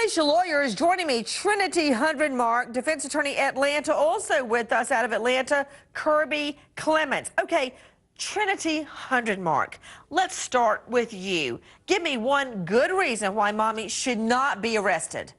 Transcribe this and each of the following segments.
Unleash Your Lawyers. Joining me, Trinity Hundredmark, defense attorney Atlanta, also with us out of Atlanta, Kirby Clements. Okay, Trinity Hundredmark, let's start with you. Give me one good reason why mommy should not be arrested.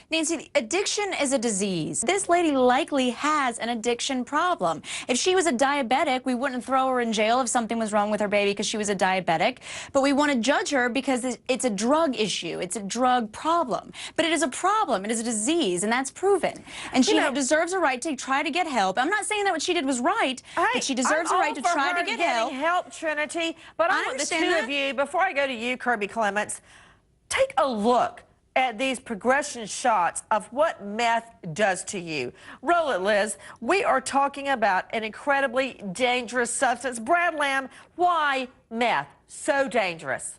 Nancy, addiction is a disease. This lady likely has an addiction problem. If she was a diabetic, we wouldn't throw her in jail if something was wrong with her baby because she was a diabetic. But we want to judge her because it's a drug issue. It's a drug problem. But it is a problem. It is a disease, and that's proven. And she deserves a right to try to get help. I'm not saying that what she did was right, but she deserves a right to try to get help. Trinity, but I want the two of you, before I go to you, Kirby Clements, take a look at these progression shots of what meth does to you. Roll it, Liz. We are talking about an incredibly dangerous substance. Brad Lamb, why meth so dangerous?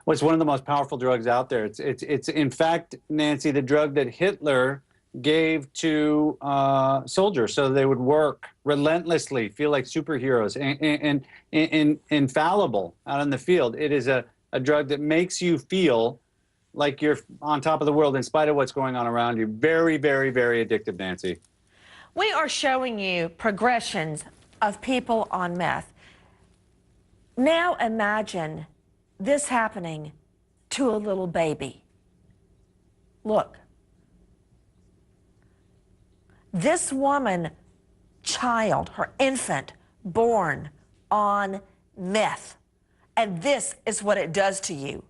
Well, it's one of the most powerful drugs out there. It's in fact, Nancy, the drug that Hitler gave to soldiers so they would work relentlessly, feel like superheroes, and infallible out in the field. It is a drug that makes you feel like you're on top of the world in spite of what's going on around you. Very, very, very addictive, Nancy. We are showing you progressions of people on meth. Now imagine this happening to a little baby. Look. This woman, child, her infant, born on meth. And this is what it does to you.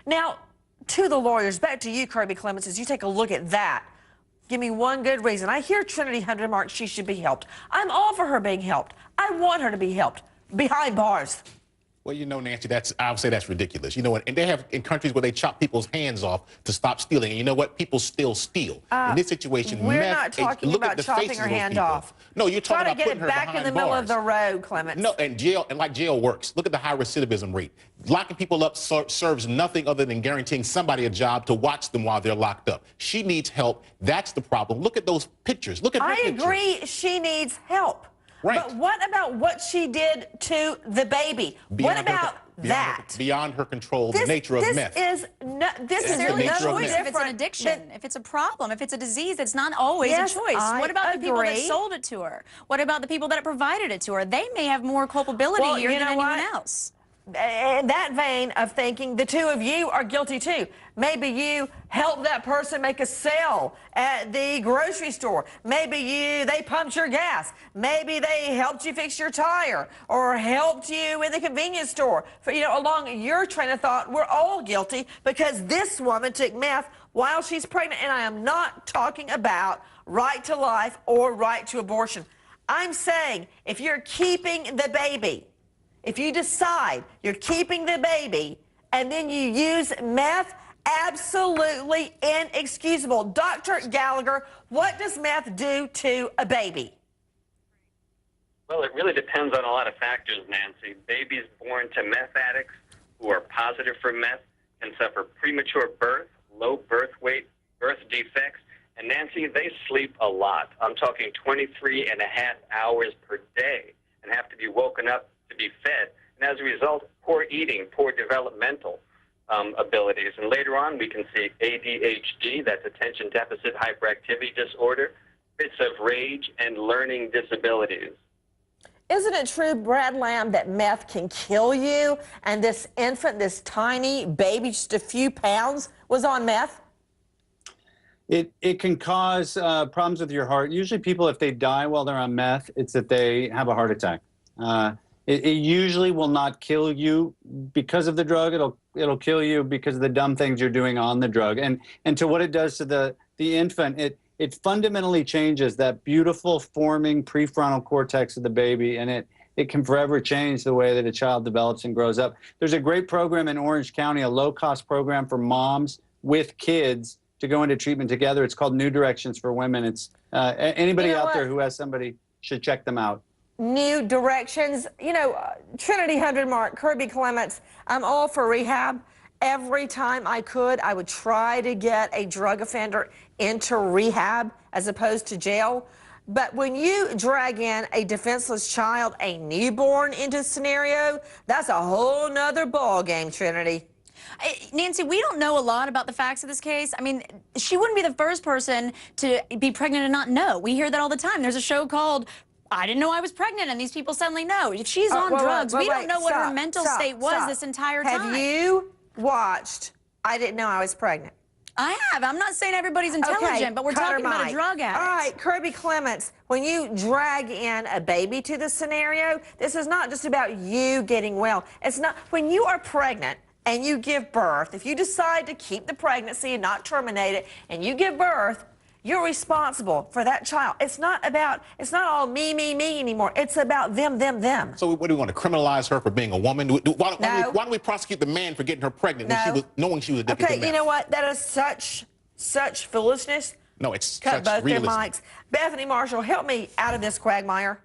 Now, to the lawyers, back to you, Kirby Clements, as you take a look at that. Give me one good reason. I hear Trinity Hundredmark, she should be helped. I'm all for her being helped. I want her to be helped behind bars. Well, you know, Nancy, I would say that's ridiculous. You know what? And they have in countries where they chop people's hands off to stop stealing. And you know what? People still steal. In this situation, we're not talking about chopping her hand off. No, you're talking about putting her behind bars. Try to get it back in the middle of the road, Clements. No, and jail works. Look at the high recidivism rate. Locking people up serves nothing other than guaranteeing somebody a job to watch them while they're locked up. She needs help. That's the problem. Look at those pictures. Look at her pictures. I agree she needs help. Right. But what about what she did to the baby? What about that? Beyond her control, the nature of meth. This is necessarily a choice if it's an addiction. If it's a problem, if it's a disease, it's not always a choice. What about the people that sold it to her? What about the people that provided it to her? They may have more culpability here than anyone else. In that vein of thinking, the two of you are guilty too. Maybe you helped that person make a sale at the grocery store. Maybe they pumped your gas. Maybe they helped you fix your tire or helped you in the convenience store. Along your train of thought, we're all guilty because this woman took meth while she's pregnant. And I am not talking about right to life or right to abortion. I'm saying if you're keeping the baby, if you decide you're keeping the baby and then you use meth, absolutely inexcusable. Dr. Gallagher, what does meth do to a baby? Well, it really depends on a lot of factors, Nancy. Babies born to meth addicts who are positive for meth can suffer premature birth, low birth weight, birth defects, and Nancy, they sleep a lot. I'm talking 23 and a half hours per day and have to be woken up to be fed, and as a result, poor eating, poor developmental abilities. And later on, we can see ADHD, that's attention deficit hyperactivity disorder, fits of rage, and learning disabilities. Isn't it true, Brad Lamb, that meth can kill you? And this infant, this tiny baby, just a few pounds, was on meth? It can cause problems with your heart. Usually people, if they die while they're on meth, it's that they have a heart attack. It usually will not kill you because of the drug. It'll kill you because of the dumb things you're doing on the drug. And to what it does to the infant, it fundamentally changes that beautiful forming prefrontal cortex of the baby, and it can forever change the way that a child develops and grows up. There's a great program in Orange County, a low-cost program for moms with kids to go into treatment together. It's called New Directions for Women. It's anybody out there who has somebody should check them out. New Directions. Trinity Hundredmark, Kirby Clements, I'm all for rehab. Every time I could, I would try to get a drug offender into rehab as opposed to jail. But when you drag in a defenseless child, a newborn into the scenario, that's a whole nother ball game, Trinity. Nancy, we don't know a lot about the facts of this case. I mean, she wouldn't be the first person to be pregnant and not know. We hear that all the time. There's a show called I Didn't Know I Was Pregnant, and these people suddenly know. If she's on drugs, we don't know what her mental state was this entire time. Have you watched I Didn't Know I Was Pregnant? I have. I'm not saying everybody's intelligent, but we're talking about a drug addict. All right, Kirby Clements, when you drag in a baby to this scenario, this is not just about you getting well. It's not, when you are pregnant and you give birth, if you decide to keep the pregnancy and not terminate it, and you give birth, you're responsible for that child. It's not all me anymore. It's about them. So what do we want to criminalize her for being a woman? Why don't we prosecute the man for getting her pregnant when she was knowing she was addicted to meth? Okay, you know what? That is such foolishness. No, it's Cut such both realism. their mics. Bethany Marshall, help me out of this quagmire.